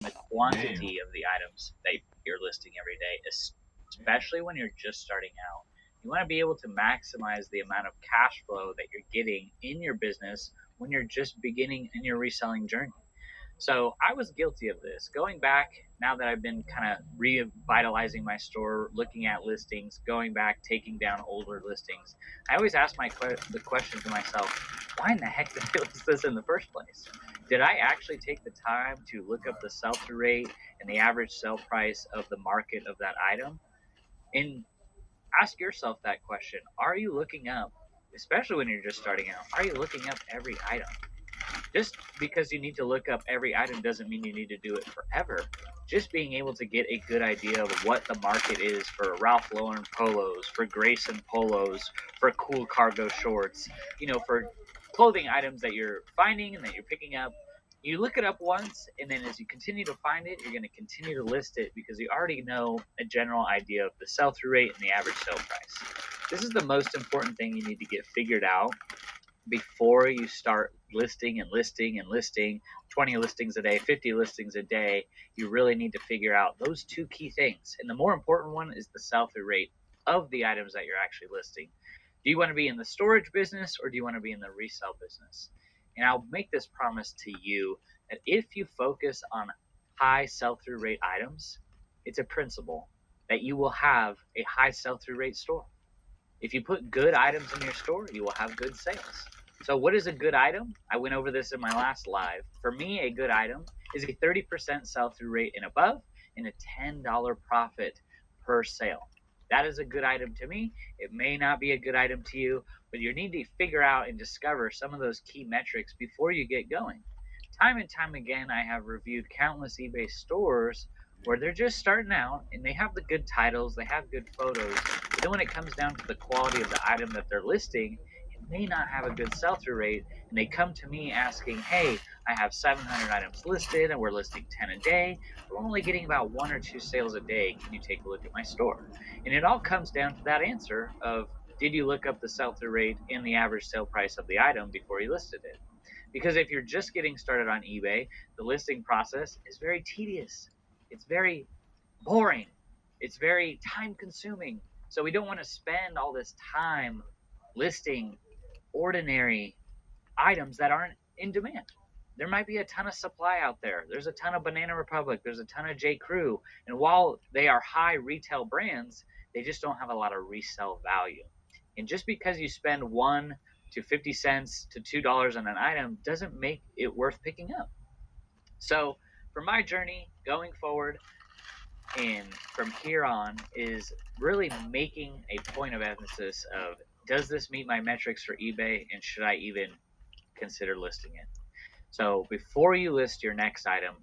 the quantity of the items that you're listing every day, especially when you're just starting out. You want to be able to maximize the amount of cash flow that you're getting in your business when you're just beginning in your reselling journey. So I was guilty of this. Going back, now that I've been kind of revitalizing my store, looking at listings, going back, taking down older listings, I always ask the question to myself, why in the heck did I list this in the first place? Did I actually take the time to look up the sell through rate and the average sell price of the market of that item? And ask yourself that question. Are you looking up, especially when you're just starting out, are you looking up every item? Just because you need to look up every item doesn't mean you need to do it forever. Just being able to get a good idea of what the market is for Ralph Lauren polos, for Grayson polos, for cool cargo shorts, for clothing items that you're finding and that you're picking up. You look it up once, and then as you continue to find it, you're going to continue to list it because you already know a general idea of the sell through rate and the average sale price. This is the most important thing you need to get figured out before you start listing and listing and listing 20 listings a day, 50 listings a day. You really need to figure out those two key things. And the more important one is the sell through rate of the items that you're actually listing. Do you want to be in the storage business or do you want to be in the resale business? And I'll make this promise to you that if you focus on high sell through rate items, it's a principle that you will have a high sell through rate store. If you put good items in your store, you will have good sales. So, what is a good item? I went over this in my last live. For me, a good item is a 30% sell through rate and above and a $10 profit per sale. That is a good item to me. It may not be a good item to you, but you need to figure out and discover some of those key metrics before you get going. Time and time again, I have reviewed countless eBay stores where they're just starting out and they have the good titles, they have good photos, but then when it comes down to the quality of the item that they're listing, it may not have a good sell through rate. And they come to me asking, hey, I have 700 items listed and we're listing 10 a day. We're only getting about one or two sales a day. Can you take a look at my store? And it all comes down to that answer of, did you look up the sell through rate and the average sale price of the item before you listed it? Because if you're just getting started on eBay, the listing process is very tedious. It's very boring. It's very time consuming. So we don't want to spend all this time listing ordinary items that aren't in demand. There might be a ton of supply out there. There's a ton of Banana Republic. There's a ton of J. Crew. And while they are high retail brands, they just don't have a lot of resale value. And just because you spend 1 to 50 cents to $2 on an item doesn't make it worth picking up. So for my journey going forward, and from here on is really making a point of emphasis of, does this meet my metrics for eBay and should I even consider listing it? So before you list your next item,